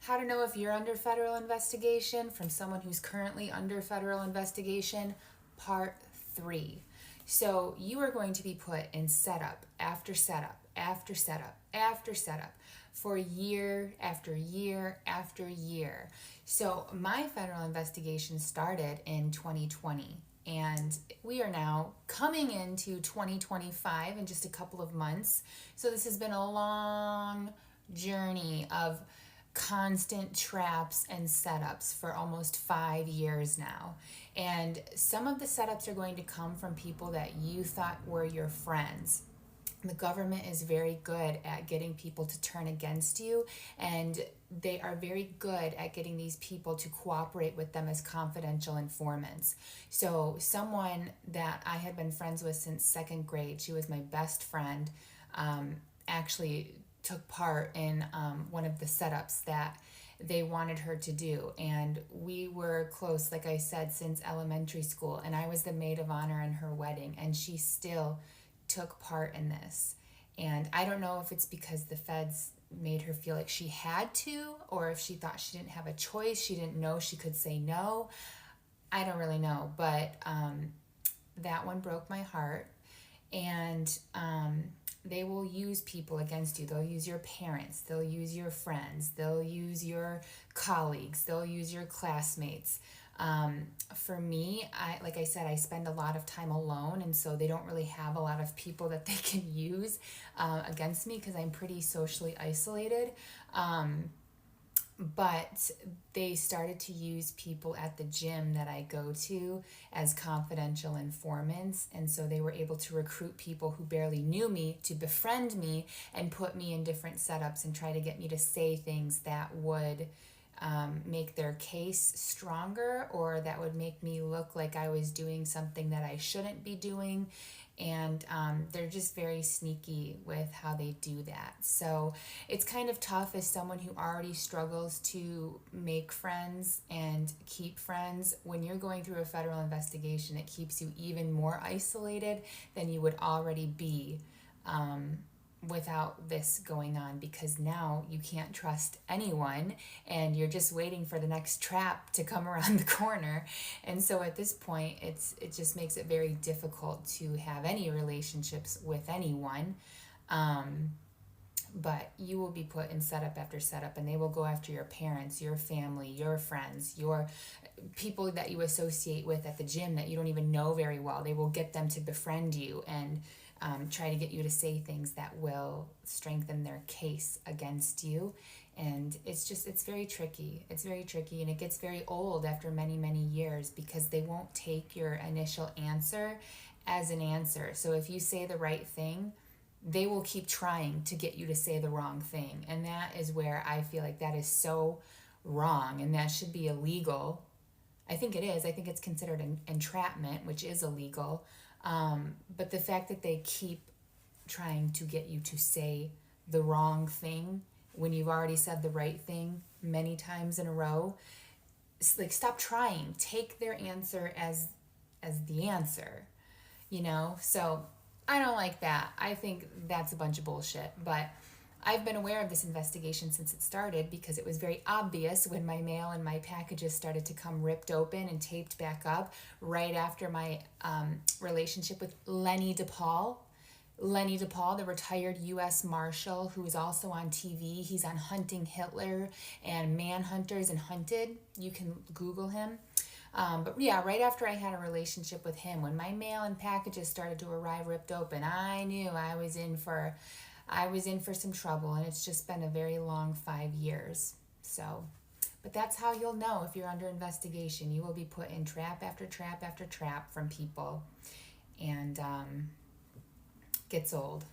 How to know if you're under federal investigation from someone who's currently under federal investigation, part 3. So you are going to be put in setup after setup after setup after setup for year after year after year. So my federal investigation started in 2020, and we are now coming into 2025 in just a couple of months. So this has been a long journey of constant traps and setups for almost 5 years now. And some of the setups are going to come from people that you thought were your friends. The government is very good at getting people to turn against you, and they are very good at getting these people to cooperate with them as confidential informants. So someone that I had been friends with since second grade, she was my best friend, actually took part in one of the setups that they wanted her to do. And we were close, like I said, since elementary school. And I was the maid of honor in her wedding. And she still took part in this. And I don't know if it's because the feds made her feel like she had to, or if she thought she didn't have a choice. She didn't know she could say no. I don't really know. But that one broke my heart. And they will use people against you. They'll use your parents. They'll use your friends. They'll use your colleagues. They'll use your classmates. For me, like I said, I spend a lot of time alone, and so they don't really have a lot of people that they can use against me because I'm pretty socially isolated. But they started to use people at the gym that I go to as confidential informants. And so they were able to recruit people who barely knew me to befriend me and put me in different setups and try to get me to say things that would make their case stronger, or that would make me look like I was doing something that I shouldn't be doing. And they're just very sneaky with how they do that. So it's kind of tough as someone who already struggles to make friends and keep friends. When you're going through a federal investigation, it keeps you even more isolated than you would already be without this going on, because now you can't trust anyone and you're just waiting for the next trap to come around the corner. And so at this point, it just makes it very difficult to have any relationships with anyone. But you will be put in setup after setup, and they will go after your parents, your family, your friends, your people that you associate with at the gym that you don't even know very well. They will get them to befriend you and try to get you to say things that will strengthen their case against you. And it's very tricky. It's very tricky, and it gets very old after many, many years, because they won't take your initial answer as an answer. So if you say the right thing, they will keep trying to get you to say the wrong thing. And that is where I feel like that is so wrong, and that should be illegal. I think it is. I think it's considered an entrapment, which is illegal. But the fact that they keep trying to get you to say the wrong thing when you've already said the right thing many times in a row, it's like, stop trying. Take their answer as the answer, So I don't like that. I think that's a bunch of bullshit. But I've been aware of this investigation since it started, because it was very obvious when my mail and my packages started to come ripped open and taped back up right after my relationship with Lenny DePaul. Lenny DePaul, the retired U.S. Marshal, who is also on TV. He's on Hunting Hitler and Manhunters and Hunted. You can Google him. But yeah, right after I had a relationship with him, when my mail and packages started to arrive ripped open, I knew I was in for some trouble, and it's just been a very long 5 years. So, but that's how you'll know if you're under investigation. You will be put in trap after trap after trap from people, and gets old.